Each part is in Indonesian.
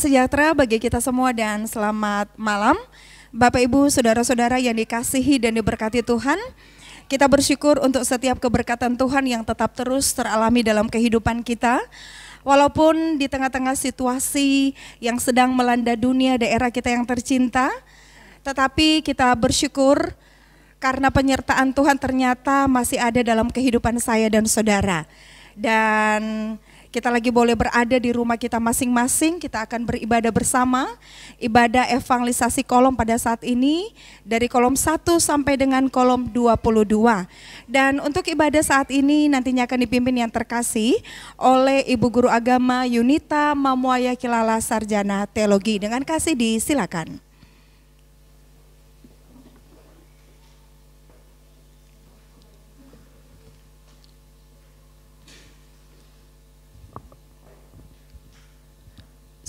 sejahtera bagi kita semua dan selamat malam. Bapak Ibu, saudara-saudara yang dikasihi dan diberkati Tuhan, kita bersyukur untuk setiap keberkatan Tuhan yang tetap terus teralami dalam kehidupan kita. Walaupun di tengah-tengah situasi yang sedang melanda dunia daerah kita yang tercinta, tetapi kita bersyukur karena penyertaan Tuhan ternyata masih ada dalam kehidupan saya dan saudara. Dan kita lagi boleh berada di rumah kita masing-masing, kita akan beribadah bersama, ibadah evangelisasi kolom pada saat ini, dari kolom 1 sampai dengan kolom 22. Dan untuk ibadah saat ini nantinya akan dipimpin yang terkasih oleh Ibu Guru Agama Yunita Mamuaya Kilala Sarjana Teologi. Dengan kasih disilakan.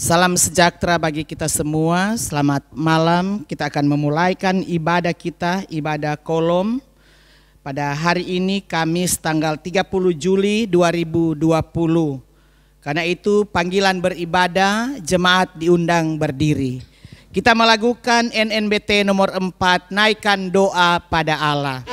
Salam sejahtera bagi kita semua, selamat malam. Kita akan memulaikan ibadah kita, ibadah kolom. Pada hari ini Kamis tanggal 30 Juli 2020. Karena itu panggilan beribadah, jemaat diundang berdiri. Kita melakukan NNBT nomor 4, naikkan doa pada Allah.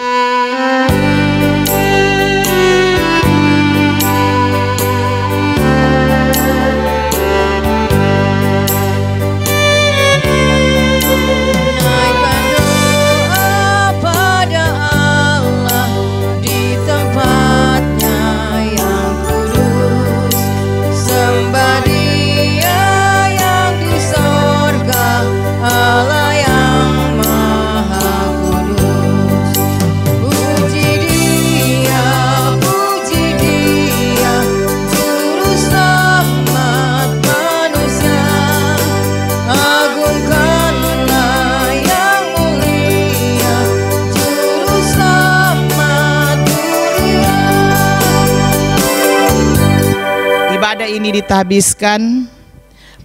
Ini ditahbiskan,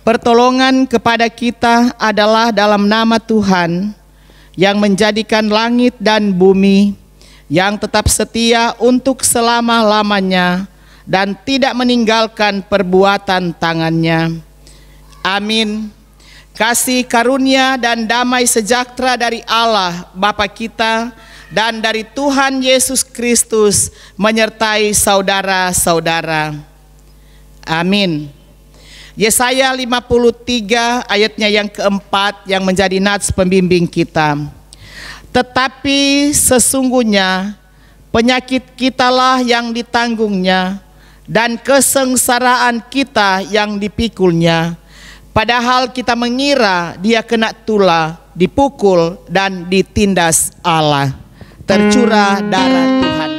pertolongan kepada kita adalah dalam nama Tuhan yang menjadikan langit dan bumi, yang tetap setia untuk selama-lamanya dan tidak meninggalkan perbuatan tangannya. Amin. Kasih karunia dan damai sejahtera dari Allah Bapa kita dan dari Tuhan Yesus Kristus menyertai saudara-saudara. Amin. Yesaya 53 ayatnya yang keempat yang menjadi nats pembimbing kita. Tetapi sesungguhnya penyakit kitalah yang ditanggungnya dan kesengsaraan kita yang dipikulnya. Padahal kita mengira dia kena tulah, dipukul dan ditindas Allah. Tercurah darah Tuhan.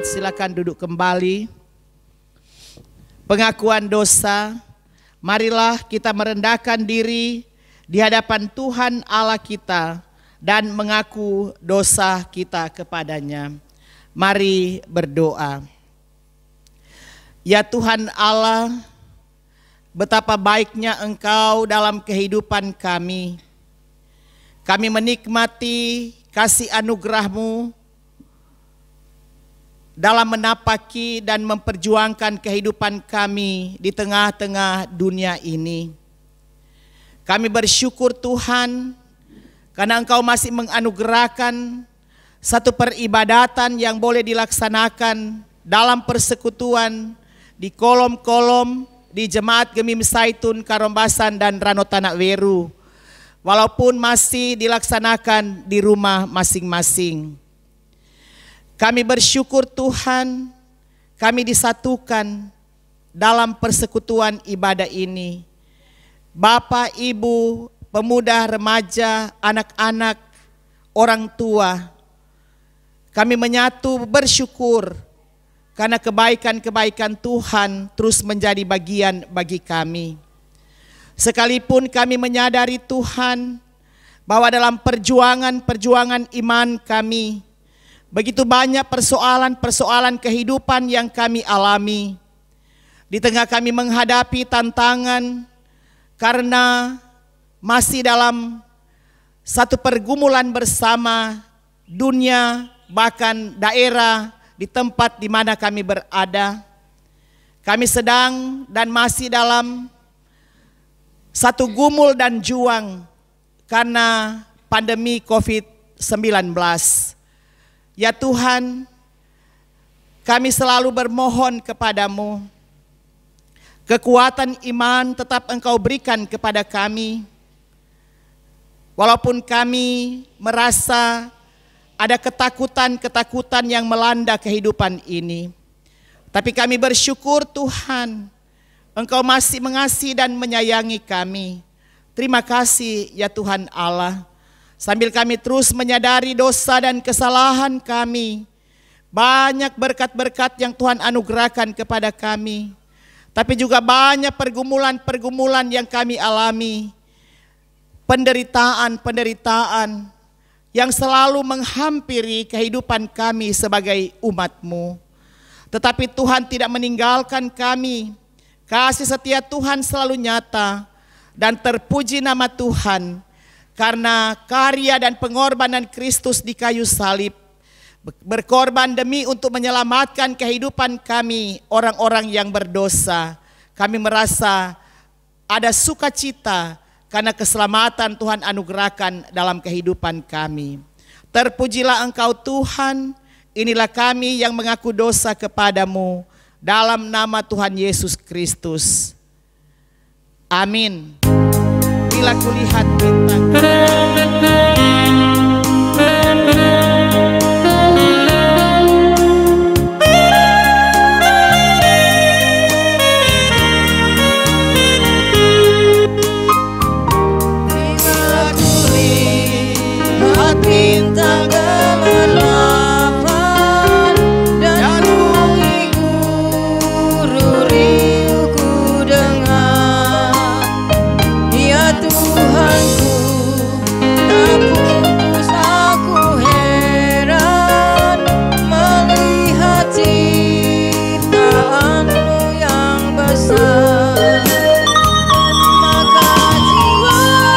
Silakan duduk kembali. Pengakuan dosa. Marilah kita merendahkan diri di hadapan Tuhan Allah kita dan mengaku dosa kita kepadanya. Mari berdoa. Ya Tuhan Allah, betapa baiknya Engkau dalam kehidupan kami. Kami menikmati kasih anugerah-Mu dalam menapaki dan memperjuangkan kehidupan kami di tengah-tengah dunia ini. Kami bersyukur Tuhan karena Engkau masih menganugerahkan satu peribadatan yang boleh dilaksanakan dalam persekutuan di kolom-kolom di Jemaat Gemim Saitun Karombasan dan Rano Tanak Weru, walaupun masih dilaksanakan di rumah masing-masing. Kami bersyukur Tuhan, kami disatukan dalam persekutuan ibadah ini. Bapak, Ibu, pemuda, remaja, anak-anak, orang tua, kami menyatu bersyukur karena kebaikan-kebaikan Tuhan terus menjadi bagian bagi kami. Sekalipun kami menyadari Tuhan bahwa dalam perjuangan iman kami, begitu banyak persoalan-persoalan kehidupan yang kami alami. Di tengah kami menghadapi tantangan karena masih dalam satu pergumulan bersama dunia, bahkan daerah di tempat di mana kami berada. Kami sedang dan masih dalam satu gumul dan juang karena pandemi COVID-19. Ya Tuhan, kami selalu bermohon kepadamu, kekuatan iman tetap Engkau berikan kepada kami. Walaupun kami merasa ada ketakutan-ketakutan yang melanda kehidupan ini, tapi kami bersyukur Tuhan, Engkau masih mengasihi dan menyayangi kami. Terima kasih ya Tuhan Allah. Sambil kami terus menyadari dosa dan kesalahan kami, banyak berkat-berkat yang Tuhan anugerahkan kepada kami, tapi juga banyak pergumulan-pergumulan yang kami alami, penderitaan-penderitaan yang selalu menghampiri kehidupan kami sebagai umat-Mu. Tetapi Tuhan tidak meninggalkan kami. Kasih setia Tuhan selalu nyata, dan terpuji nama Tuhan karena karya dan pengorbanan Kristus di kayu salib, berkorban demi untuk menyelamatkan kehidupan kami, orang-orang yang berdosa. Kami merasa ada sukacita karena keselamatan Tuhan anugerahkan dalam kehidupan kami. Terpujilah Engkau Tuhan, inilah kami yang mengaku dosa kepadamu, dalam nama Tuhan Yesus Kristus. Amin. Bila kulihat bintang bintang gemerlapan dan bumi gururi ku dengar. Ya Tuhanku, tak putus aku heran melihat ciptaan-Mu yang besar. Maka jiwaku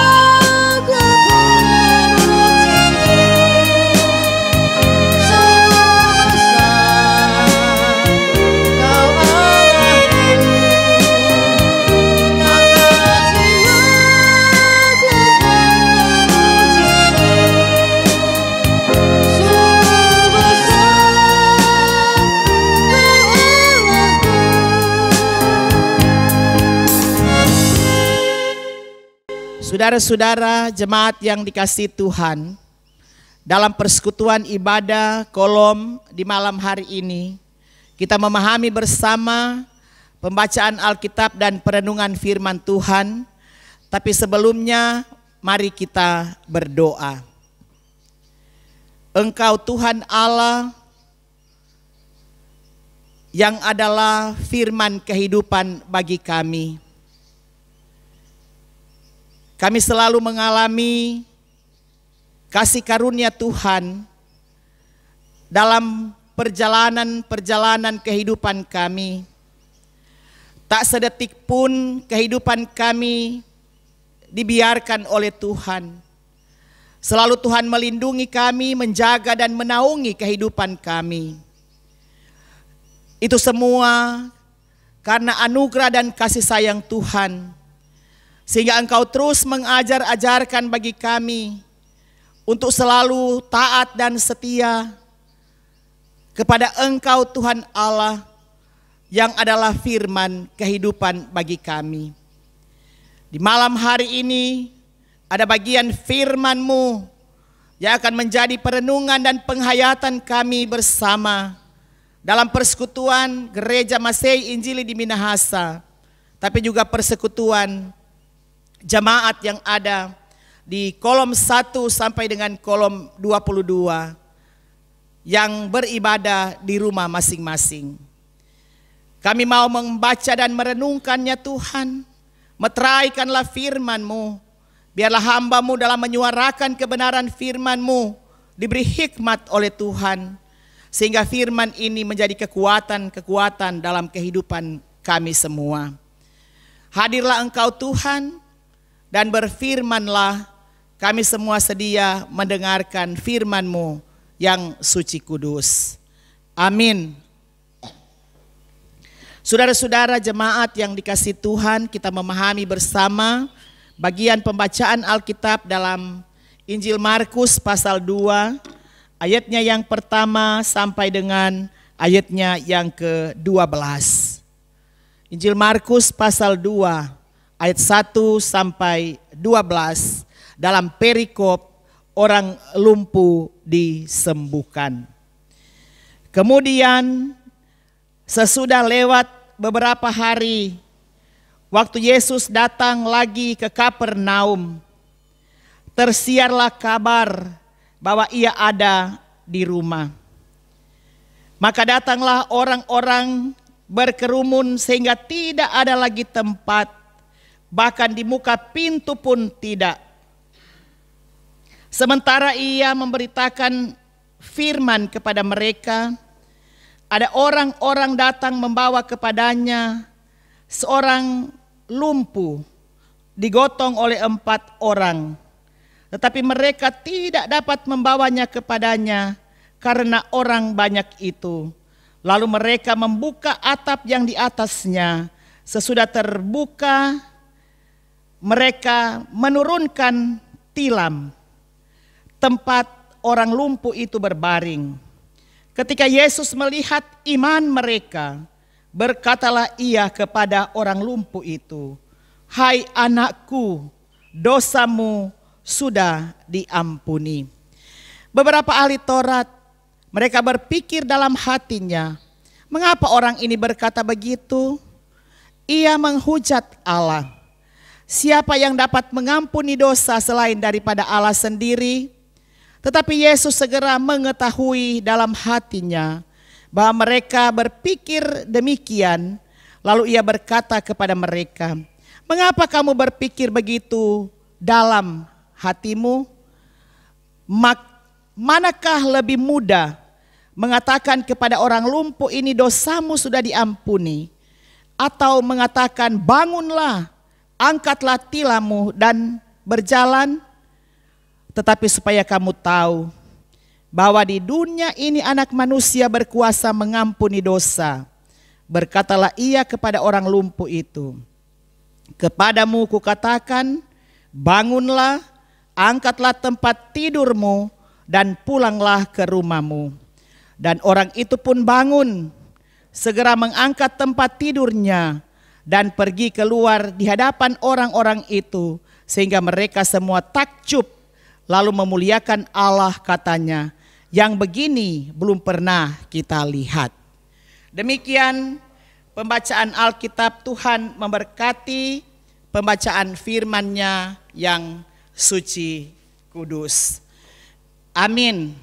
Saudara-saudara jemaat yang dikasihi Tuhan, dalam persekutuan ibadah kolom di malam hari ini, kita memahami bersama pembacaan Alkitab dan perenungan firman Tuhan. Tapi sebelumnya, mari kita berdoa. Engkau Tuhan Allah yang adalah firman kehidupan bagi kami. Kami selalu mengalami kasih karunia Tuhan dalam perjalanan-perjalanan kehidupan kami. Tak sedetik pun kehidupan kami dibiarkan oleh Tuhan. Selalu Tuhan melindungi kami, menjaga dan menaungi kehidupan kami. Itu semua karena anugerah dan kasih sayang Tuhan. Sehingga Engkau terus mengajar-ajarkan bagi kami untuk selalu taat dan setia kepada Engkau Tuhan Allah yang adalah firman kehidupan bagi kami. Di malam hari ini ada bagian firman-Mu yang akan menjadi perenungan dan penghayatan kami bersama dalam persekutuan Gereja Masehi Injili di Minahasa, tapi juga persekutuan jemaat yang ada di kolom 1 sampai dengan kolom 22 yang beribadah di rumah masing-masing. Kami mau membaca dan merenungkannya Tuhan. Meteraikanlah firman-Mu. Biarlah hamba-Mu dalam menyuarakan kebenaran firman-Mu diberi hikmat oleh Tuhan. Sehingga firman ini menjadi kekuatan-kekuatan dalam kehidupan kami semua. Hadirlah Engkau Tuhan dan berfirmanlah, kami semua sedia mendengarkan firman-Mu yang suci kudus. Amin. Saudara-saudara jemaat yang dikasihi Tuhan, kita memahami bersama bagian pembacaan Alkitab dalam Injil Markus pasal 2, ayatnya yang pertama sampai dengan ayatnya yang ke-12. Injil Markus pasal 2, ayat 1 sampai 12, dalam perikop orang lumpuh disembuhkan. Kemudian sesudah lewat beberapa hari, waktu Yesus datang lagi ke Kapernaum, tersiarlah kabar bahwa ia ada di rumah. Maka datanglah orang-orang berkerumun sehingga tidak ada lagi tempat, bahkan di muka pintu pun tidak. Sementara ia memberitakan firman kepada mereka, ada orang-orang datang membawa kepadanya seorang lumpuh digotong oleh 4 orang. Tetapi mereka tidak dapat membawanya kepadanya karena orang banyak itu. Lalu mereka membuka atap yang di atasnya. Sesudah terbuka, mereka menurunkan tilam tempat orang lumpuh itu berbaring. Ketika Yesus melihat iman mereka, berkatalah ia kepada orang lumpuh itu, "Hai anakku, dosamu sudah diampuni." Beberapa ahli Taurat, mereka berpikir dalam hatinya, mengapa orang ini berkata begitu? Ia menghujat Allah. Siapa yang dapat mengampuni dosa selain daripada Allah sendiri? Tetapi Yesus segera mengetahui dalam hatinya bahwa mereka berpikir demikian. Lalu ia berkata kepada mereka, "Mengapa kamu berpikir begitu dalam hatimu? Manakah lebih mudah mengatakan kepada orang lumpuh ini dosamu sudah diampuni, atau mengatakan bangunlah, angkatlah tilammu dan berjalan? Tetapi supaya kamu tahu bahwa di dunia ini anak manusia berkuasa mengampuni dosa, berkatalah ia kepada orang lumpuh itu, kepadamu kukatakan, bangunlah, angkatlah tempat tidurmu dan pulanglah ke rumahmu." Dan orang itu pun bangun, segera mengangkat tempat tidurnya dan pergi keluar di hadapan orang-orang itu, sehingga mereka semua takjub. Lalu memuliakan Allah, katanya, "Yang begini belum pernah kita lihat." Demikian pembacaan Alkitab. Tuhan memberkati pembacaan firman-Nya yang suci kudus. Amin.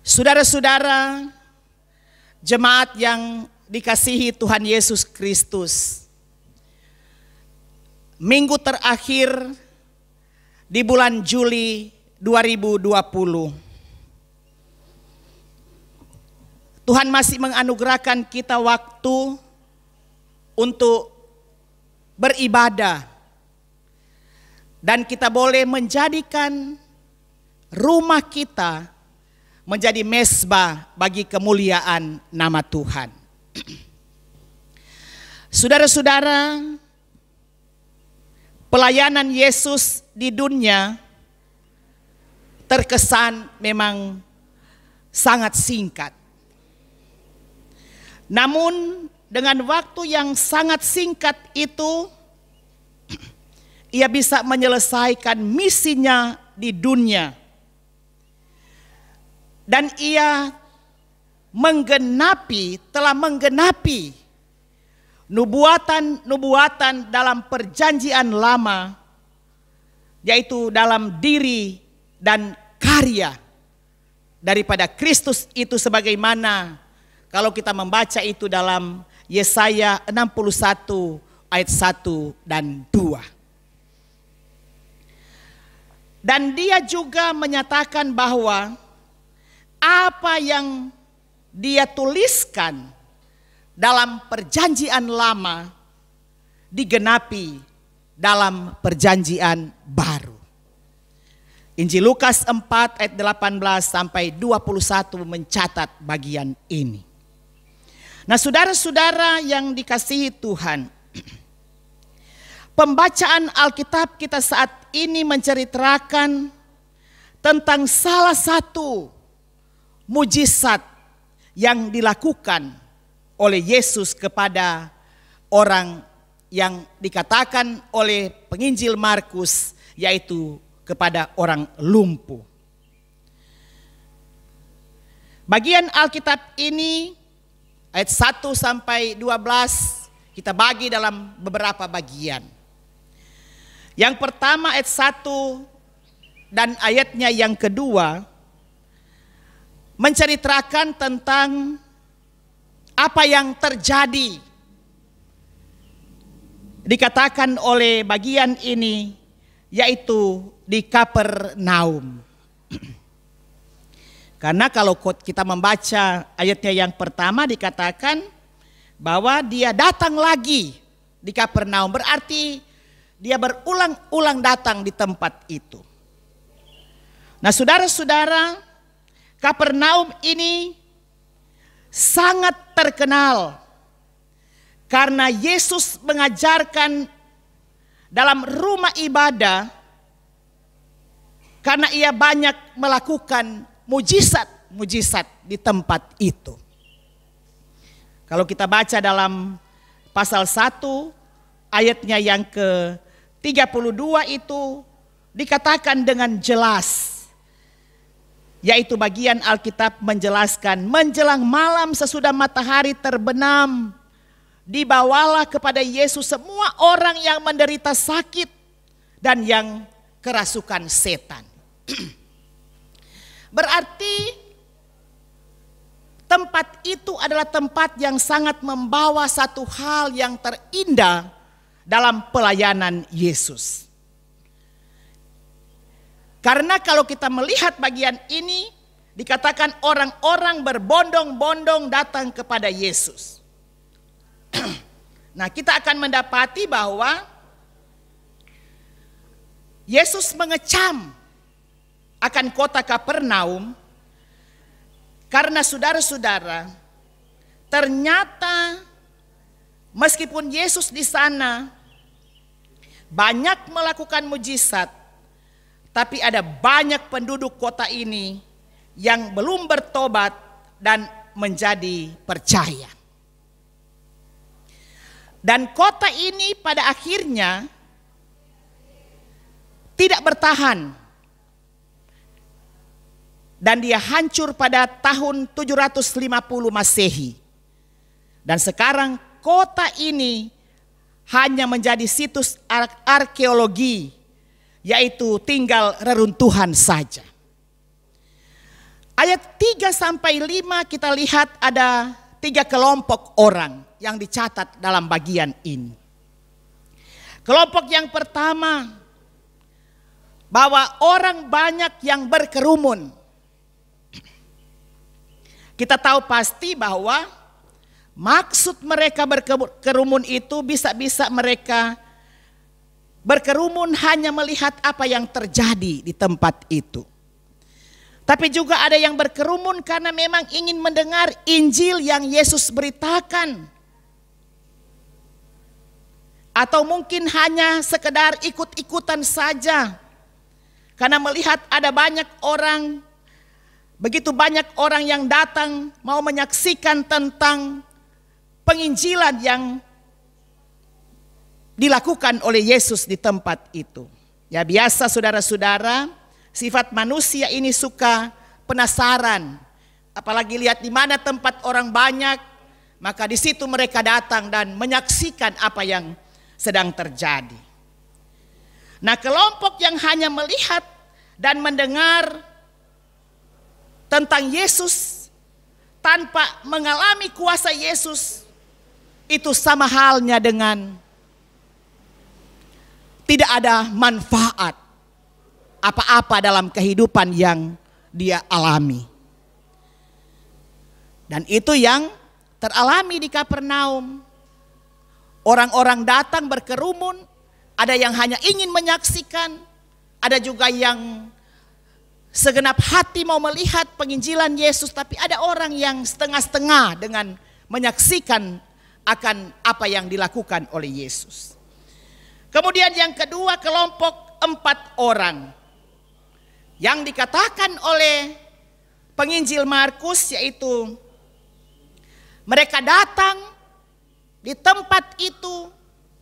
Saudara-saudara, jemaat yang dikasihi Tuhan Yesus Kristus, minggu terakhir di bulan Juli 2020, Tuhan masih menganugerahkan kita waktu untuk beribadah, dan kita boleh menjadikan rumah kita menjadi mezbah bagi kemuliaan nama Tuhan. Saudara-saudara, pelayanan Yesus di dunia terkesan memang sangat singkat. Namun dengan waktu yang sangat singkat itu, ia bisa menyelesaikan misinya di dunia. Dan ia telah menggenapi nubuatan dalam perjanjian lama, yaitu dalam diri dan karya daripada Kristus itu, sebagaimana kalau kita membaca itu dalam Yesaya 61 ayat 1 dan 2. Dan dia juga menyatakan bahwa apa yang dia tuliskan dalam perjanjian lama digenapi dalam perjanjian baru. Injil Lukas 4 ayat 18 sampai 21 mencatat bagian ini. Nah, saudara-saudara yang dikasihi Tuhan, pembacaan Alkitab kita saat ini menceritakan tentang salah satu mujizat yang dilakukan oleh Yesus kepada orang yang dikatakan oleh penginjil Markus, yaitu kepada orang lumpuh. Bagian Alkitab ini ayat 1 sampai 12 kita bagi dalam beberapa bagian. Yang pertama ayat 1 dan ayatnya yang kedua menceritakan tentang apa yang terjadi. Dikatakan oleh bagian ini yaitu di Kapernaum. Karena kalau kita membaca ayatnya yang pertama dikatakan bahwa dia datang lagi di Kapernaum. Berarti dia berulang-ulang datang di tempat itu. Nah, saudara-saudara, Kapernaum ini sangat terkenal karena Yesus mengajarkan dalam rumah ibadah, karena ia banyak melakukan mujizat-mujizat di tempat itu. Kalau kita baca dalam pasal 1 ayatnya yang ke-32 itu dikatakan dengan jelas, yaitu bagian Alkitab menjelaskan, menjelang malam sesudah matahari terbenam, dibawalah kepada Yesus semua orang yang menderita sakit dan yang kerasukan setan. Berarti tempat itu adalah tempat yang sangat membawa satu hal yang terindah dalam pelayanan Yesus. Karena kalau kita melihat bagian ini, dikatakan orang-orang berbondong-bondong datang kepada Yesus. Nah, kita akan mendapati bahwa Yesus mengecam akan kota Kapernaum karena saudara-saudara, ternyata meskipun Yesus di sana banyak melakukan mujizat, tapi ada banyak penduduk kota ini yang belum bertobat dan menjadi percaya. Dan kota ini pada akhirnya tidak bertahan. Dan dia hancur pada tahun 750 Masehi. Dan sekarang kota ini hanya menjadi situs arkeologi, yaitu tinggal reruntuhan saja. Ayat 3 sampai 5 kita lihat ada 3 kelompok orang yang dicatat dalam bagian ini. Kelompok yang pertama, bahwa orang banyak yang berkerumun. Kita tahu pasti bahwa maksud mereka berkerumun itu bisa-bisa mereka berkerumun hanya melihat apa yang terjadi di tempat itu. Tapi juga ada yang berkerumun karena memang ingin mendengar Injil yang Yesus beritakan. Atau mungkin hanya sekedar ikut-ikutan saja. Karena melihat ada banyak orang, begitu banyak orang yang datang mau menyaksikan tentang penginjilan yang dilakukan oleh Yesus di tempat itu. Ya, biasa saudara-saudara, sifat manusia ini suka penasaran. Apalagi lihat di mana tempat orang banyak, maka di situ mereka datang dan menyaksikan apa yang sedang terjadi. Nah, kelompok yang hanya melihat dan mendengar tentang Yesus tanpa mengalami kuasa Yesus, itu sama halnya dengan tidak ada manfaat apa-apa dalam kehidupan yang dia alami. Dan itu yang teralami di Kapernaum. Orang-orang datang berkerumun, ada yang hanya ingin menyaksikan, ada juga yang segenap hati mau melihat penginjilan Yesus, tapi ada orang yang setengah-setengah dengan menyaksikan akan apa yang dilakukan oleh Yesus. Kemudian yang kedua, kelompok 4 orang yang dikatakan oleh penginjil Markus, yaitu mereka datang di tempat itu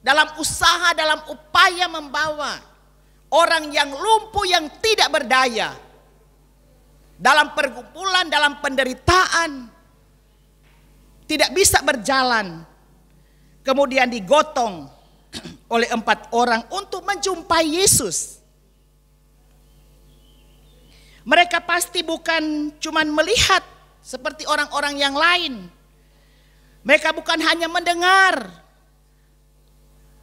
dalam usaha, dalam upaya membawa orang yang lumpuh, yang tidak berdaya, dalam pergumulan, dalam penderitaan, tidak bisa berjalan, kemudian digotong oleh 4 orang untuk menjumpai Yesus. Mereka pasti bukan cuman melihat seperti orang-orang yang lain. Mereka bukan hanya mendengar,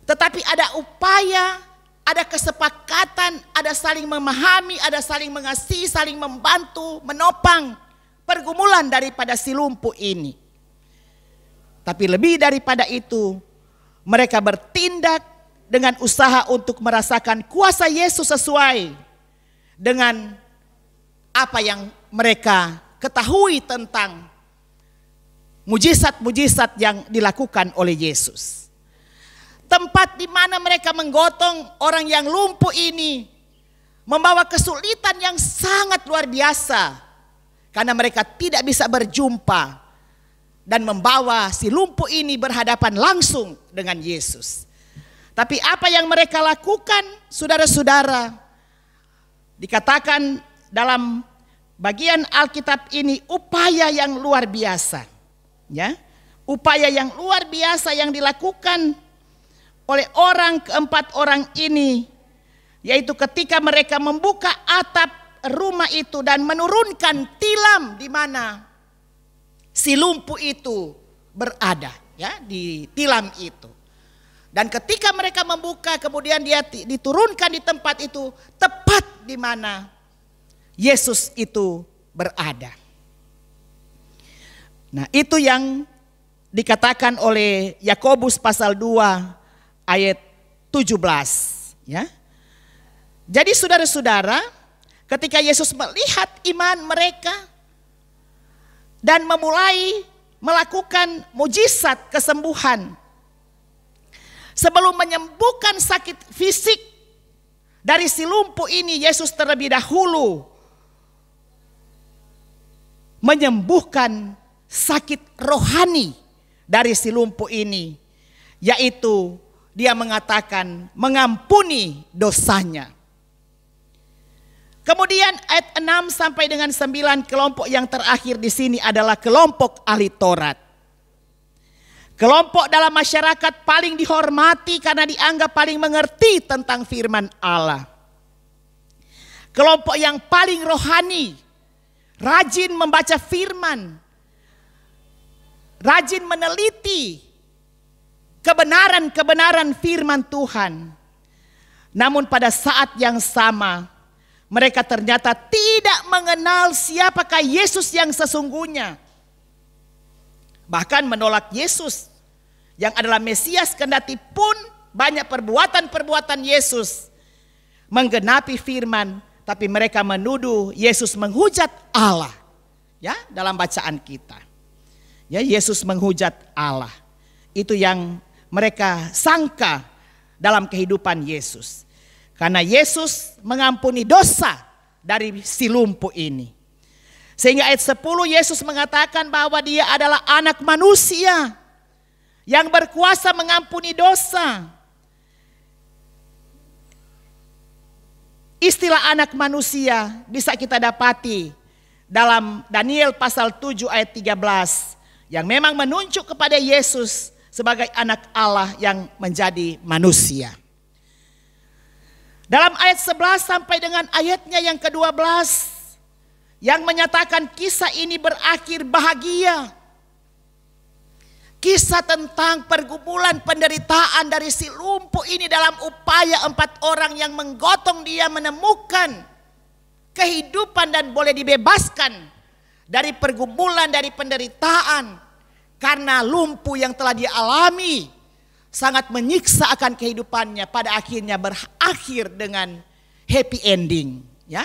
tetapi ada upaya, ada kesepakatan, ada saling memahami, ada saling mengasihi, saling membantu, menopang pergumulan daripada si lumpuh ini. Tapi lebih daripada itu, mereka bertindak dengan usaha untuk merasakan kuasa Yesus sesuai dengan apa yang mereka ketahui tentang mujizat-mujizat yang dilakukan oleh Yesus. Tempat di mana mereka menggotong orang yang lumpuh ini membawa kesulitan yang sangat luar biasa, karena mereka tidak bisa berjumpa dan membawa si lumpuh ini berhadapan langsung dengan Yesus. Tapi apa yang mereka lakukan, saudara-saudara, dikatakan dalam bagian Alkitab ini upaya yang luar biasa. Ya, upaya yang luar biasa yang dilakukan oleh orang keempat orang ini, yaitu ketika mereka membuka atap rumah itu dan menurunkan tilam di mana si lumpuh itu berada, ya, di tilam itu. Dan ketika mereka membuka, kemudian dia diturunkan di tempat itu, tepat di mana Yesus itu berada. Nah, itu yang dikatakan oleh Yakobus pasal 2 ayat 17, ya. Jadi saudara-saudara, ketika Yesus melihat iman mereka dan memulai melakukan mujizat kesembuhan, sebelum menyembuhkan sakit fisik dari si lumpuh ini, Yesus terlebih dahulu menyembuhkan sakit rohani dari si lumpuh ini, yaitu dia mengatakan mengampuni dosanya. Kemudian ayat 6 sampai dengan 9, kelompok yang terakhir di sini adalah kelompok ahli Taurat. Kelompok dalam masyarakat paling dihormati karena dianggap paling mengerti tentang firman Allah. Kelompok yang paling rohani, rajin membaca firman, rajin meneliti kebenaran-kebenaran firman Tuhan. Namun pada saat yang sama, mereka ternyata tidak mengenal siapakah Yesus yang sesungguhnya. Bahkan menolak Yesus yang adalah Mesias, kendati pun banyak perbuatan-perbuatan Yesus menggenapi firman, tapi mereka menuduh Yesus menghujat Allah. Ya, dalam bacaan kita. Ya, Yesus menghujat Allah. Itu yang mereka sangka dalam kehidupan Yesus. Karena Yesus mengampuni dosa dari si lumpuh ini. Sehingga ayat 10 Yesus mengatakan bahwa dia adalah anak manusia yang berkuasa mengampuni dosa. Istilah anak manusia bisa kita dapati dalam Daniel pasal 7 ayat 13 yang memang menunjuk kepada Yesus sebagai anak Allah yang menjadi manusia. Dalam ayat 11 sampai dengan ayatnya yang ke-12 yang menyatakan kisah ini berakhir bahagia. Kisah tentang pergumulan penderitaan dari si lumpuh ini dalam upaya 4 orang yang menggotong dia menemukan kehidupan dan boleh dibebaskan dari pergumulan, dari penderitaan. Karena lumpuh yang telah dia alami sangat menyiksa akan kehidupannya, pada akhirnya berakhir dengan happy ending. Ya,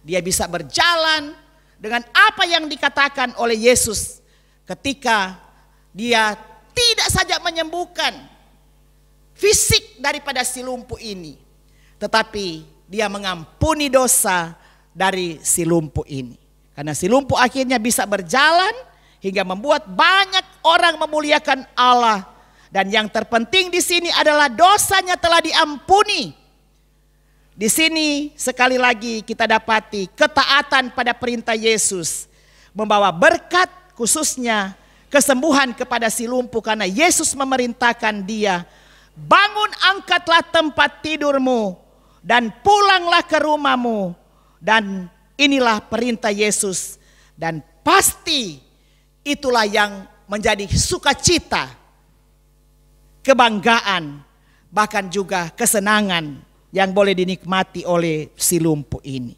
dia bisa berjalan dengan apa yang dikatakan oleh Yesus ketika dia tidak saja menyembuhkan fisik daripada si lumpuh ini, tetapi dia mengampuni dosa dari si lumpuh ini. Karena si lumpuh akhirnya bisa berjalan hingga membuat banyak orang memuliakan Allah. Dan yang terpenting di sini adalah dosanya telah diampuni. Di sini sekali lagi kita dapati ketaatan pada perintah Yesus membawa berkat, khususnya kesembuhan kepada si lumpuh, karena Yesus memerintahkan dia, bangun, angkatlah tempat tidurmu dan pulanglah ke rumahmu. Dan inilah perintah Yesus, dan pasti itulah yang menjadi sukacita, kebanggaan, bahkan juga kesenangan yang boleh dinikmati oleh si lumpuh ini.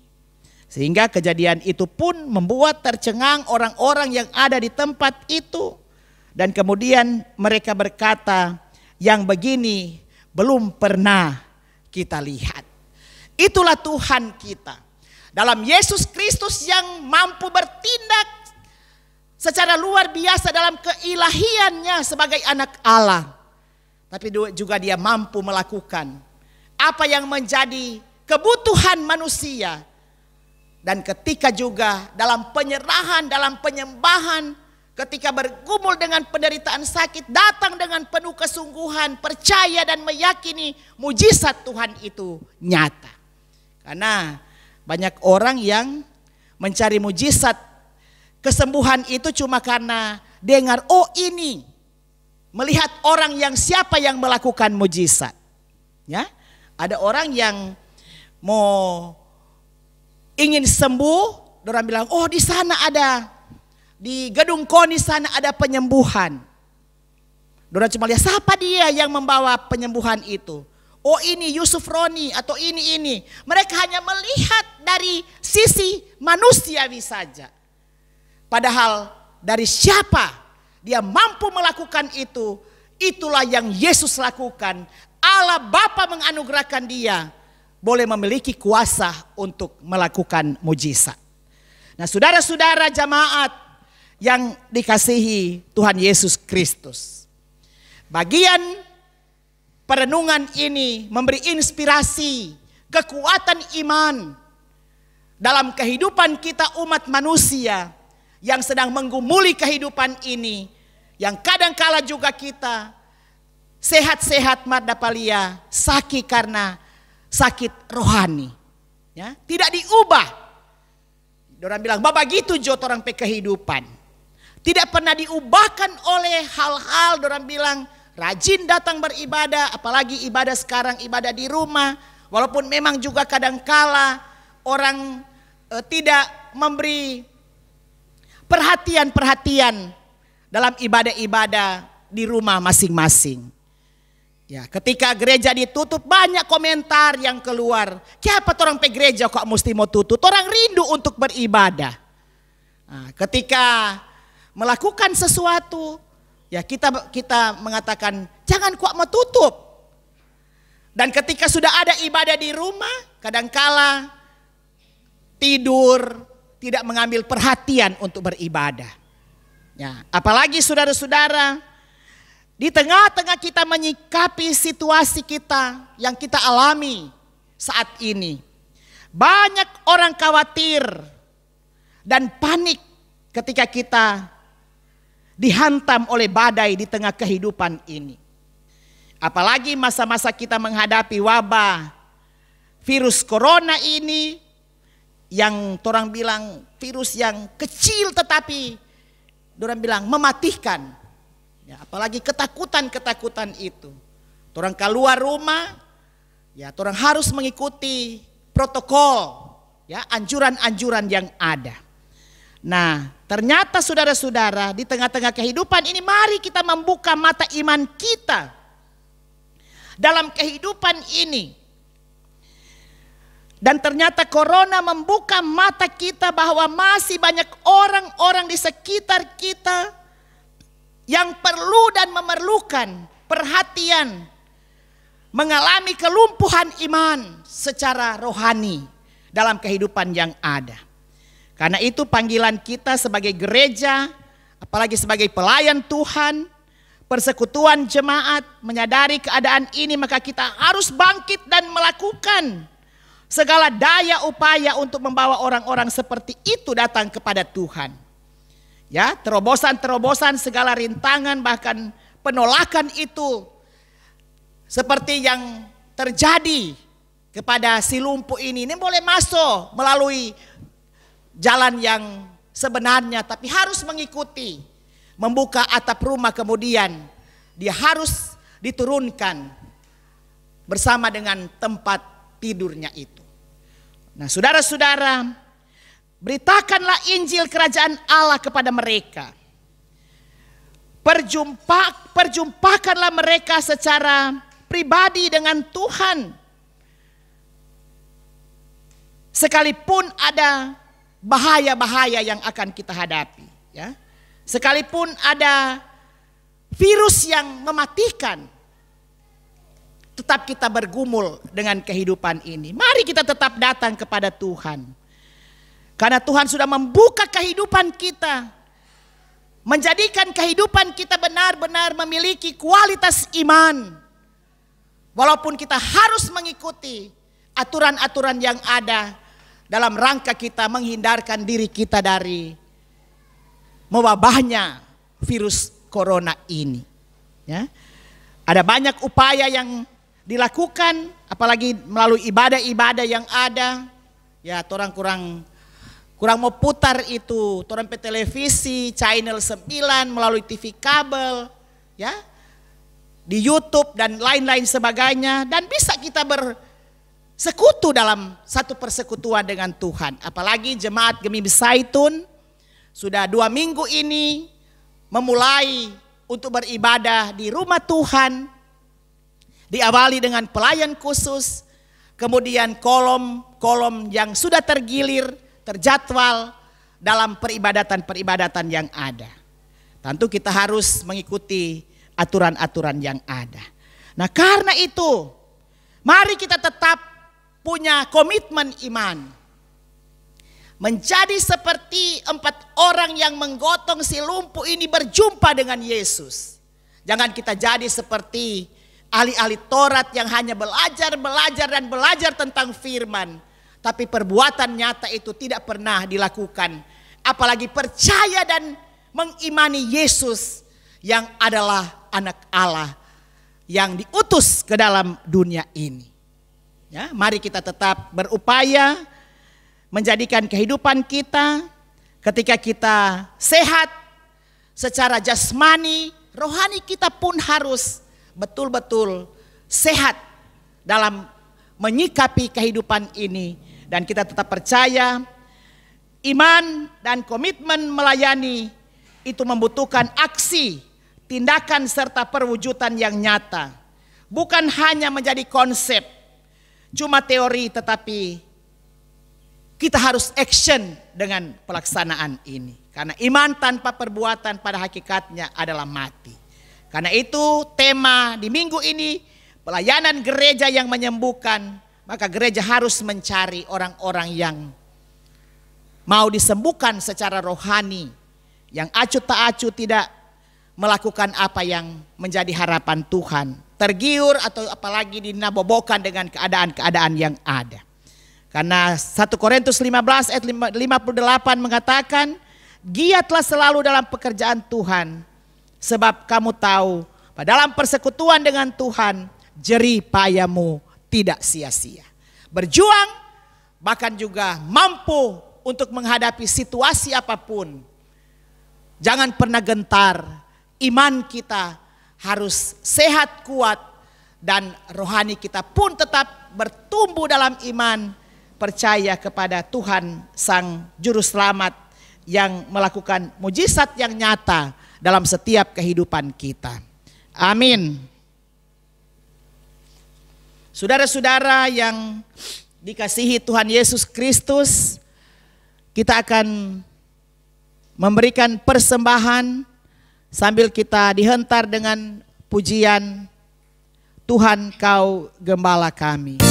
Sehingga kejadian itu pun membuat tercengang orang-orang yang ada di tempat itu. Dan kemudian mereka berkata, yang begini belum pernah kita lihat. Itulah Tuhan kita. Dalam Yesus Kristus yang mampu bertindak secara luar biasa dalam keilahiannya sebagai anak Allah. Tapi juga dia mampu melakukan apa yang menjadi kebutuhan manusia. Dan ketika juga dalam penyerahan, dalam penyembahan, ketika bergumul dengan penderitaan sakit, datang dengan penuh kesungguhan, percaya dan meyakini mujizat Tuhan itu nyata. Karena banyak orang yang mencari mujizat kesembuhan itu cuma karena dengar, oh ini, melihat orang yang siapa yang melakukan mujizat. Ya, ada orang yang mau ingin sembuh, orang bilang, oh di sana ada, di gedung KONI sana ada penyembuhan. Orang cuma lihat siapa dia yang membawa penyembuhan itu. Oh ini Yusuf Roni atau ini. Mereka hanya melihat dari sisi manusiawi saja. Padahal dari siapa dia mampu melakukan itu, itulah yang Yesus lakukan. Allah Bapa menganugerahkan dia boleh memiliki kuasa untuk melakukan mujizat. Nah, saudara-saudara jamaat yang dikasihi Tuhan Yesus Kristus, bagian perenungan ini memberi inspirasi, kekuatan iman dalam kehidupan kita umat manusia yang sedang menggumuli kehidupan ini, yang kadangkala juga kita sehat-sehat mardapalia, sakit karena sakit rohani, ya, tidak diubah. Orang bilang, bapak gitu jod orang pe kehidupan, tidak pernah diubahkan oleh hal-hal. Orang bilang rajin datang beribadah, apalagi ibadah sekarang ibadah di rumah, walaupun memang juga kadangkala orang tidak memberi perhatian dalam ibadah-ibadah di rumah masing-masing. Ya, ketika gereja ditutup banyak komentar yang keluar. Kenapa orang pe gereja kok mesti mau tutup? Orang rindu untuk beribadah. Nah, ketika melakukan sesuatu, ya kita mengatakan jangan kok mau tutup. Dan ketika sudah ada ibadah di rumah, kadangkala tidur, tidak mengambil perhatian untuk beribadah. Ya, apalagi saudara-saudara, di tengah-tengah kita menyikapi situasi kita yang kita alami saat ini, banyak orang khawatir dan panik ketika kita dihantam oleh badai di tengah kehidupan ini. Apalagi masa-masa kita menghadapi wabah virus corona ini, yang orang bilang virus yang kecil tetapi orang bilang mematikan. Ya, apalagi ketakutan itu. Orang keluar rumah, ya orang harus mengikuti protokol, ya anjuran-anjuran yang ada. Nah, ternyata saudara-saudara, di tengah-tengah kehidupan ini mari kita membuka mata iman kita dalam kehidupan ini. Dan ternyata corona membuka mata kita bahwa masih banyak orang-orang di sekitar kita yang perlu dan memerlukan perhatian, mengalami kelumpuhan iman secara rohani dalam kehidupan yang ada. Karena itu panggilan kita sebagai gereja, apalagi sebagai pelayan Tuhan, persekutuan jemaat, menyadari keadaan ini, maka kita harus bangkit dan melakukan segala daya upaya untuk membawa orang-orang seperti itu datang kepada Tuhan. Ya, terobosan-terobosan, segala rintangan, bahkan penolakan itu seperti yang terjadi kepada si lumpuh ini boleh masuk melalui jalan yang sebenarnya, tapi harus mengikuti, membuka atap rumah, kemudian dia harus diturunkan bersama dengan tempat tidurnya itu. Nah, saudara-saudara, beritakanlah Injil Kerajaan Allah kepada mereka. Perjumpakanlah mereka secara pribadi dengan Tuhan. Sekalipun ada bahaya-bahaya yang akan kita hadapi, ya. Sekalipun ada virus yang mematikan, tetap kita bergumul dengan kehidupan ini. Mari kita tetap datang kepada Tuhan. Karena Tuhan sudah membuka kehidupan kita, menjadikan kehidupan kita benar-benar memiliki kualitas iman. Walaupun kita harus mengikuti aturan-aturan yang ada dalam rangka kita menghindarkan diri kita dari mewabahnya virus corona ini. Ya. Ada banyak upaya yang dilakukan, apalagi melalui ibadah-ibadah yang ada. Ya, orang kurang mau putar itu, orang pe televisi, channel 9 melalui TV kabel, ya, di YouTube dan lain-lain sebagainya, dan bisa kita bersekutu dalam satu persekutuan dengan Tuhan. Apalagi jemaat Gemi Besaitun sudah 2 minggu ini memulai untuk beribadah di rumah Tuhan, diawali dengan pelayan khusus, kemudian kolom-kolom yang sudah tergilir, terjadwal dalam peribadatan-peribadatan yang ada. Tentu kita harus mengikuti aturan-aturan yang ada. Nah, karena itu mari kita tetap punya komitmen iman. Menjadi seperti 4 orang yang menggotong si lumpuh ini berjumpa dengan Yesus. Jangan kita jadi seperti ahli-ahli Taurat yang hanya belajar tentang firman, tapi perbuatan nyata itu tidak pernah dilakukan. Apalagi percaya dan mengimani Yesus yang adalah anak Allah yang diutus ke dalam dunia ini. Ya, mari kita tetap berupaya menjadikan kehidupan kita, ketika kita sehat secara jasmani, rohani kita pun harus betul-betul sehat dalam menyikapi kehidupan ini. Dan kita tetap percaya iman dan komitmen melayani itu membutuhkan aksi, tindakan serta perwujudan yang nyata. Bukan hanya menjadi konsep, cuma teori, tetapi kita harus action dengan pelaksanaan ini. Karena iman tanpa perbuatan pada hakikatnya adalah mati. Karena itu tema di minggu ini, pelayanan gereja yang menyembuhkan. Maka gereja harus mencari orang-orang yang mau disembuhkan secara rohani. Yang acuh tak acuh tidak melakukan apa yang menjadi harapan Tuhan. Tergiur atau apalagi dinabobokan dengan keadaan-keadaan yang ada. Karena 1 Korintus 15 ayat 58 mengatakan, giatlah selalu dalam pekerjaan Tuhan, Sebab kamu tahu, pada dalam persekutuan dengan Tuhan, jerih payamu tidak sia-sia. Berjuang, bahkan juga mampu untuk menghadapi situasi apapun. Jangan pernah gentar, iman kita harus sehat kuat, dan rohani kita pun tetap bertumbuh dalam iman, percaya kepada Tuhan Sang Juru Selamat yang melakukan mujizat yang nyata dalam setiap kehidupan kita. Amin. Saudara-saudara yang dikasihi Tuhan Yesus Kristus, kita akan memberikan persembahan sambil kita dihentar dengan pujian Tuhan Kau Gembala Kami.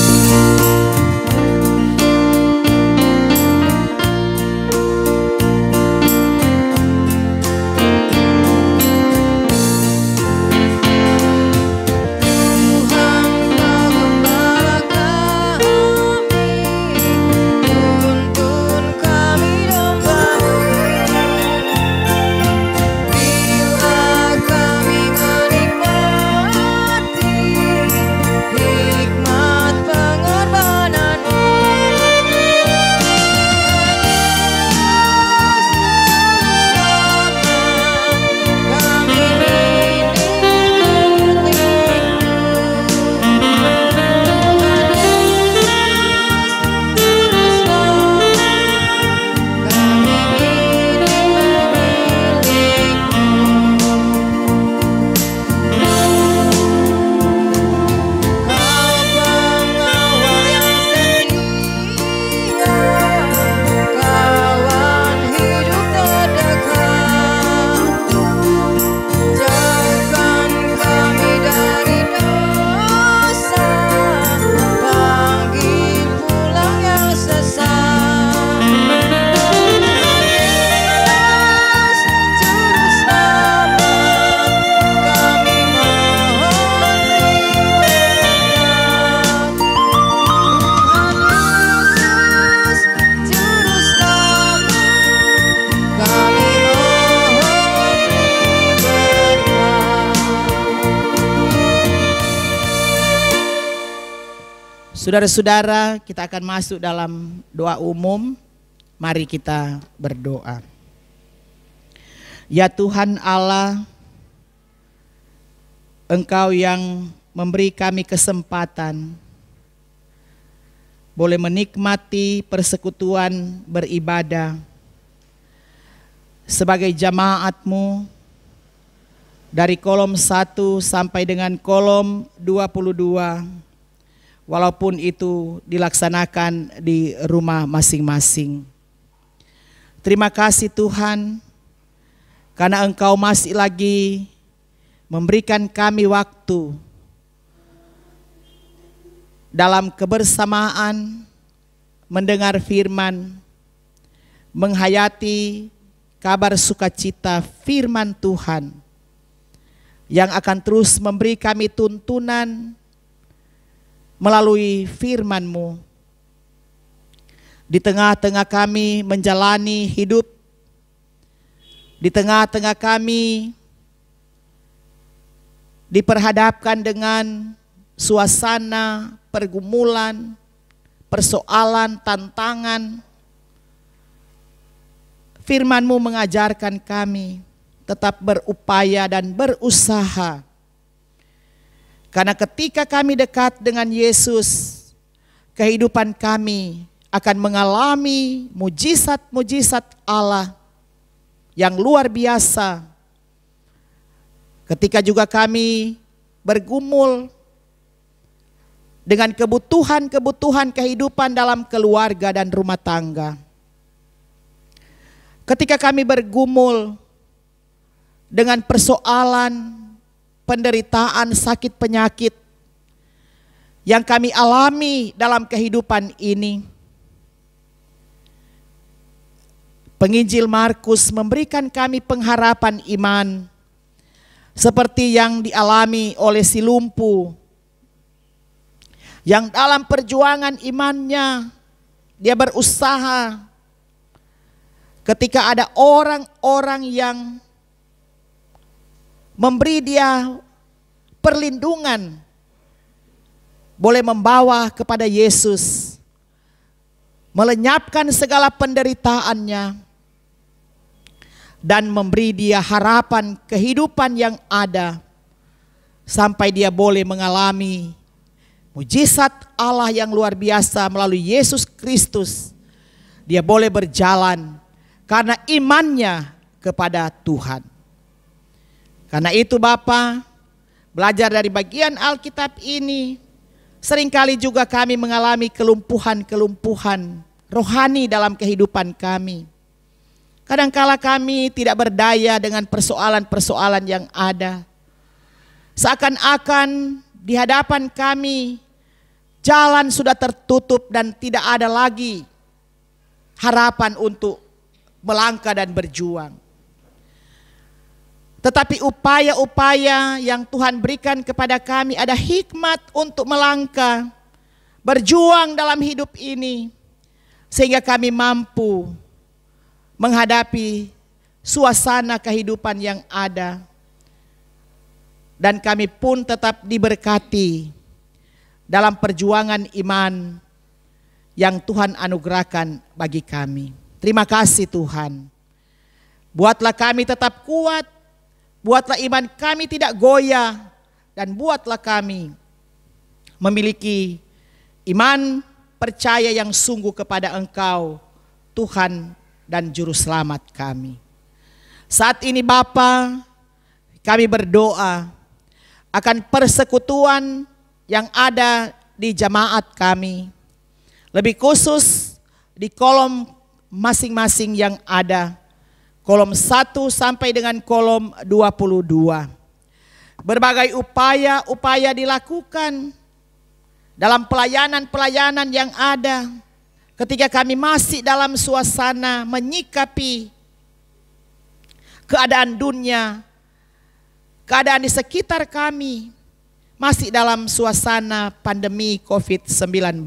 Saudara-saudara, kita akan masuk dalam doa umum. Mari kita berdoa. Ya Tuhan Allah, Engkau yang memberi kami kesempatan boleh menikmati persekutuan beribadah sebagai jamaat-Mu dari kolom 1 sampai dengan kolom 22. Walaupun itu dilaksanakan di rumah masing-masing. Terima kasih Tuhan, karena Engkau masih lagi memberikan kami waktu dalam kebersamaan, mendengar firman, menghayati kabar sukacita firman Tuhan, yang akan terus memberi kami tuntunan melalui firman-Mu. Di tengah-tengah kami menjalani hidup, di tengah-tengah kami diperhadapkan dengan suasana pergumulan, persoalan, tantangan, firman-Mu mengajarkan kami tetap berupaya dan berusaha. Karena ketika kami dekat dengan Yesus, kehidupan kami akan mengalami mujizat-mujizat Allah yang luar biasa. Ketika juga kami bergumul dengan kebutuhan-kebutuhan kehidupan dalam keluarga dan rumah tangga. Ketika kami bergumul dengan persoalan, penderitaan, sakit, penyakit yang kami alami dalam kehidupan ini, Penginjil Markus memberikan kami pengharapan iman seperti yang dialami oleh si lumpuh, yang dalam perjuangan imannya dia berusaha ketika ada orang-orang yang memberi dia perlindungan, boleh membawa kepada Yesus, melenyapkan segala penderitaannya, dan memberi dia harapan kehidupan yang ada, sampai dia boleh mengalami mujizat Allah yang luar biasa melalui Yesus Kristus. Dia boleh berjalan karena imannya kepada Tuhan. Karena itu Bapa, belajar dari bagian Alkitab ini, seringkali juga kami mengalami kelumpuhan-kelumpuhan rohani dalam kehidupan kami. Kadangkala kami tidak berdaya dengan persoalan-persoalan yang ada. Seakan-akan di hadapan kami jalan sudah tertutup dan tidak ada lagi harapan untuk melangkah dan berjuang. Tetapi upaya-upaya yang Tuhan berikan kepada kami, ada hikmat untuk melangkah, berjuang dalam hidup ini, sehingga kami mampu menghadapi suasana kehidupan yang ada. Dan kami pun tetap diberkati dalam perjuangan iman yang Tuhan anugerahkan bagi kami. Terima kasih Tuhan. Buatlah kami tetap kuat, buatlah iman kami tidak goyah, dan buatlah kami memiliki iman percaya yang sungguh kepada Engkau, Tuhan dan Juru Selamat kami. Saat ini Bapa, kami berdoa akan persekutuan yang ada di jemaat kami, lebih khusus di kolom masing-masing yang ada, kolom 1 sampai dengan kolom 22. Berbagai upaya-upaya dilakukan dalam pelayanan-pelayanan yang ada, ketika kami masih dalam suasana menyikapi keadaan dunia, keadaan di sekitar kami masih dalam suasana pandemi COVID-19.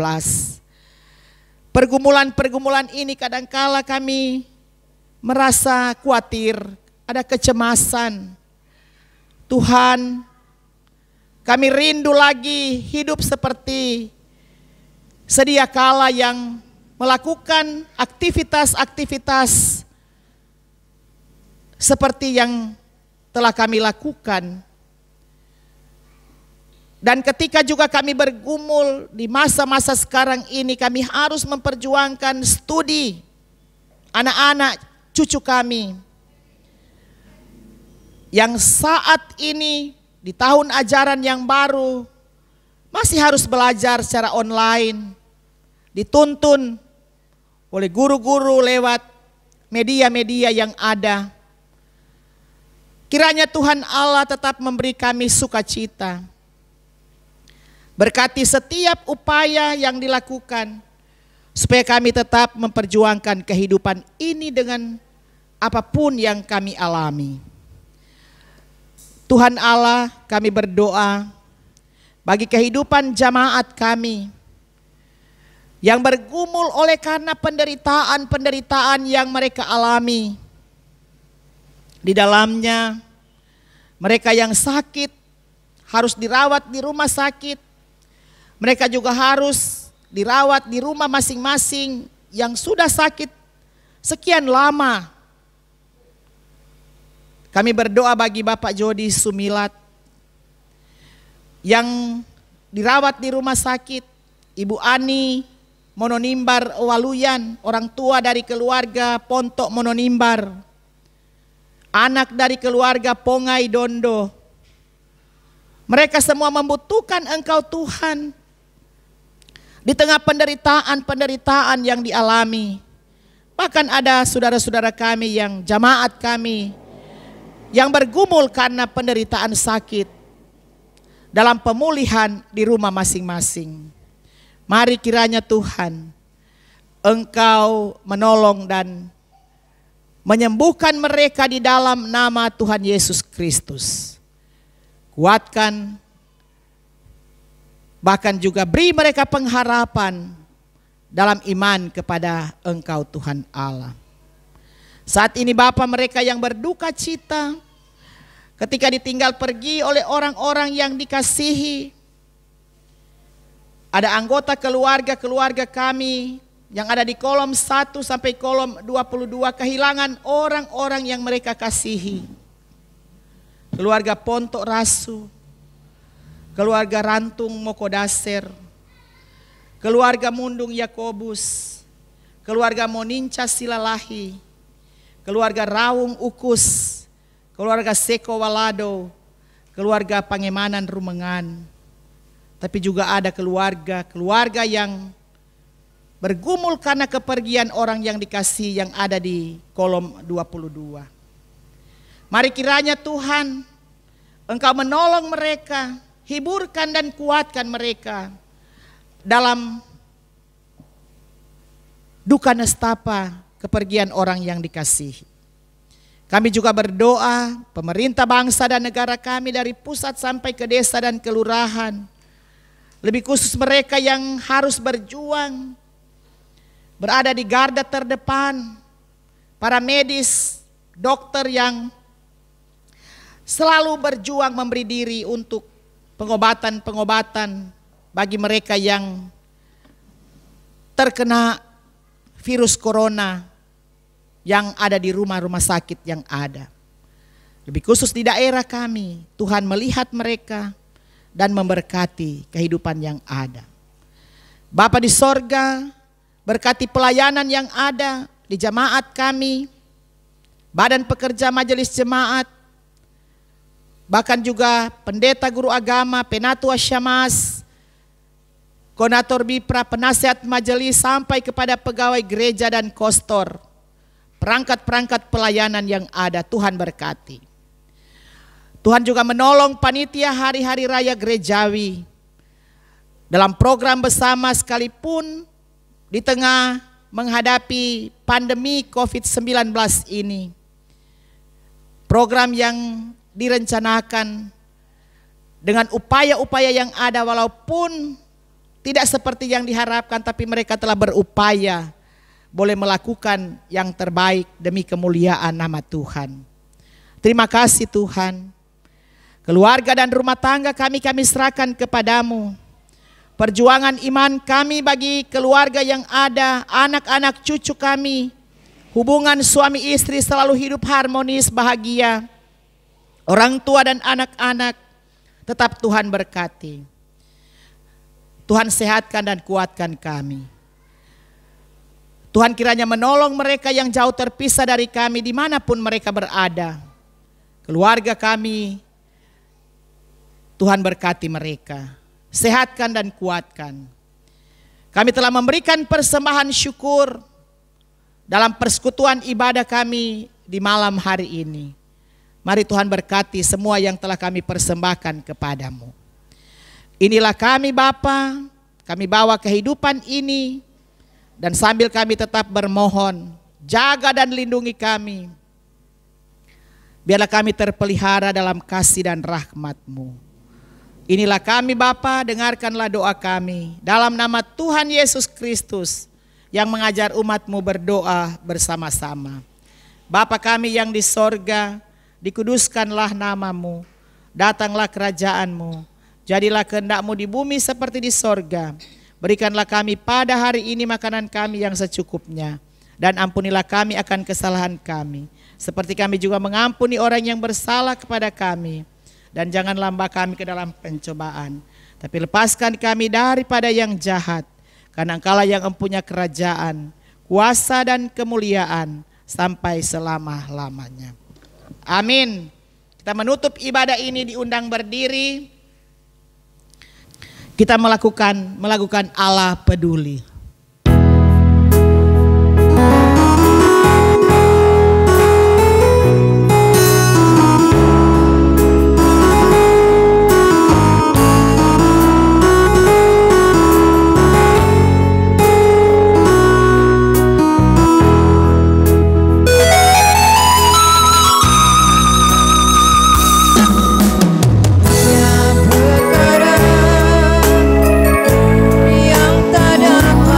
Pergumulan-pergumulan ini kadangkala kami merasa khawatir, ada kecemasan. Tuhan, kami rindu lagi hidup seperti sedia kala yang melakukan aktivitas-aktivitas seperti yang telah kami lakukan. Dan ketika juga kami bergumul di masa-masa sekarang ini, kami harus memperjuangkan studi anak-anak cucu kami yang saat ini di tahun ajaran yang baru masih harus belajar secara online, dituntun oleh guru-guru lewat media-media yang ada. Kiranya Tuhan Allah tetap memberi kami sukacita. Berkati setiap upaya yang dilakukan, supaya kami tetap memperjuangkan kehidupan ini dengan apapun yang kami alami. Tuhan Allah, kami berdoa bagi kehidupan jemaat kami yang bergumul oleh karena penderitaan-penderitaan yang mereka alami. Di dalamnya mereka yang sakit harus dirawat di rumah sakit. Mereka juga harus dirawat di rumah masing-masing yang sudah sakit sekian lama. Kami berdoa bagi Bapak Jody Sumilat yang dirawat di rumah sakit, Ibu Ani Mononimbar Waluyan, orang tua dari keluarga Pontok Mononimbar, anak dari keluarga Pongai Dondo. Mereka semua membutuhkan Engkau Tuhan. Di tengah penderitaan-penderitaan yang dialami. Bahkan ada saudara-saudara kami yang jemaat kami yang bergumul karena penderitaan sakit dalam pemulihan di rumah masing-masing. Mari kiranya Tuhan, Engkau menolong dan menyembuhkan mereka di dalam nama Tuhan Yesus Kristus. Kuatkan, bahkan juga beri mereka pengharapan dalam iman kepada Engkau Tuhan Allah. Saat ini Bapa, mereka yang berduka cita ketika ditinggal pergi oleh orang-orang yang dikasihi. Ada anggota keluarga kami yang ada di kolom 1 sampai kolom 22 kehilangan orang-orang yang mereka kasihi. Keluarga Pontok Rasu, keluarga Rantung Mokodaser, keluarga Mundung Yakobus, keluarga Moninca Silalahi, keluarga Raung Ukus, keluarga Seko Walado, keluarga Pangemanan Rumengan. Tapi juga ada keluarga yang bergumul karena kepergian orang yang dikasihi yang ada di kolom 22. Mari kiranya Tuhan, Engkau menolong mereka, hiburkan dan kuatkan mereka dalam duka nestapa kepergian orang yang dikasihi. Kami juga berdoa pemerintah bangsa dan negara kami dari pusat sampai ke desa dan kelurahan, lebih khusus mereka yang harus berjuang, berada di garda terdepan, para medis, dokter yang selalu berjuang memberi diri untuk pengobatan-pengobatan bagi mereka yang terkena virus corona yang ada di rumah-rumah sakit yang ada. Lebih khusus di daerah kami, Tuhan melihat mereka dan memberkati kehidupan yang ada. Bapa di sorga, berkati pelayanan yang ada di jemaat kami, badan pekerja majelis jemaat, bahkan juga pendeta guru agama, penatua syamas, konator bipra, penasihat majelis, sampai kepada pegawai gereja dan kostor, perangkat-perangkat pelayanan yang ada. Tuhan berkati. Tuhan juga menolong panitia hari-hari raya gerejawi dalam program bersama, sekalipun di tengah menghadapi pandemi COVID-19 ini. Program yang direncanakan dengan upaya-upaya yang ada, walaupun tidak seperti yang diharapkan, tapi mereka telah berupaya boleh melakukan yang terbaik demi kemuliaan nama Tuhan. Terima kasih Tuhan. Keluarga dan rumah tangga kami serahkan kepadamu. Perjuangan iman kami bagi keluarga yang ada, anak-anak cucu kami, hubungan suami istri selalu hidup harmonis, bahagia. Orang tua dan anak-anak tetap Tuhan berkati. Tuhan sehatkan dan kuatkan kami. Tuhan kiranya menolong mereka yang jauh terpisah dari kami dimanapun mereka berada. Keluarga kami, Tuhan berkati mereka, sehatkan dan kuatkan. Kami telah memberikan persembahan syukur dalam persekutuan ibadah kami di malam hari ini. Mari Tuhan berkati semua yang telah kami persembahkan kepadamu. Inilah kami Bapa, kami bawa kehidupan ini, dan sambil kami tetap bermohon, jaga dan lindungi kami. Biarlah kami terpelihara dalam kasih dan rahmat-Mu. Inilah kami Bapa, dengarkanlah doa kami. Dalam nama Tuhan Yesus Kristus yang mengajar umat-Mu berdoa bersama-sama. Bapa kami yang di sorga, dikuduskanlah nama-Mu, datanglah kerajaan-Mu, jadilah kehendak-Mu di bumi seperti di sorga. Berikanlah kami pada hari ini makanan kami yang secukupnya, dan ampunilah kami akan kesalahan kami, seperti kami juga mengampuni orang yang bersalah kepada kami. Dan jangan lambat kami ke dalam pencobaan, tapi lepaskan kami daripada yang jahat, karena Engkaulah yang mempunyai kerajaan, kuasa dan kemuliaan sampai selama-lamanya. Amin. Kita menutup ibadah ini diundang berdiri. Kita melakukan Allah peduli. Yang tak dapat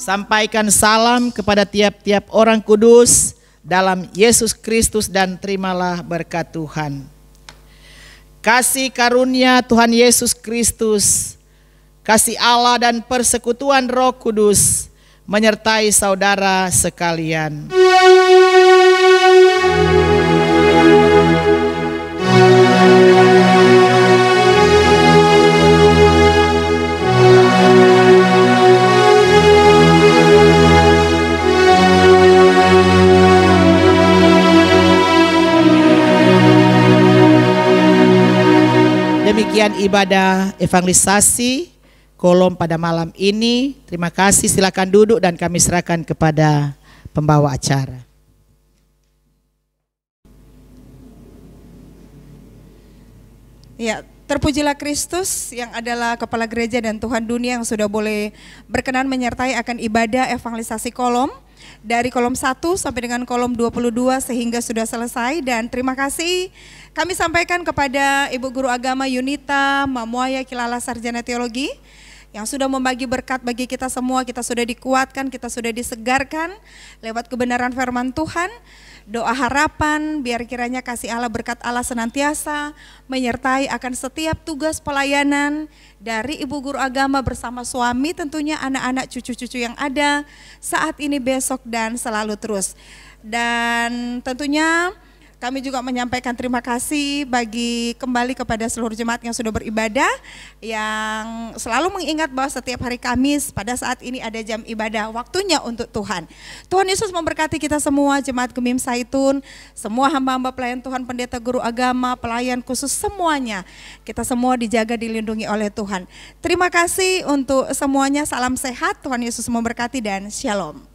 Sampaikan salam kepada tiap-tiap orang kudus dalam Yesus Kristus dan terimalah berkat Tuhan. Kasih karunia Tuhan Yesus Kristus, kasih Allah dan persekutuan Roh Kudus menyertai saudara sekalian. Demikian ibadah evangelisasi Kolom pada malam ini. Terima kasih, silakan duduk dan kami serahkan kepada pembawa acara. Ya, terpujilah Kristus yang adalah kepala gereja dan Tuhan dunia yang sudah boleh berkenan menyertai akan ibadah evangelisasi Kolom. Dari kolom 1 sampai dengan kolom 22 sehingga sudah selesai. Dan terima kasih kami sampaikan kepada Ibu Guru Agama Yunita Mamuaya Kilala Sarjana Teologi yang sudah membagi berkat bagi kita semua. Kita sudah dikuatkan, kita sudah disegarkan lewat kebenaran firman Tuhan. Doa harapan biar kiranya kasih Allah, berkat Allah senantiasa menyertai akan setiap tugas pelayanan dari Ibu Guru Agama bersama suami, tentunya anak-anak cucu-cucu yang ada saat ini, besok, dan selalu terus. Dan tentunya kami juga menyampaikan terima kasih bagi kembali kepada seluruh jemaat yang sudah beribadah, yang selalu mengingat bahwa setiap hari Kamis pada saat ini ada jam ibadah, waktunya untuk Tuhan. Tuhan Yesus memberkati kita semua, jemaat Gemim Saitun, semua hamba-hamba pelayan Tuhan, pendeta, guru agama, pelayan khusus, semuanya. Kita semua dijaga, dilindungi oleh Tuhan. Terima kasih untuk semuanya, salam sehat, Tuhan Yesus memberkati dan shalom.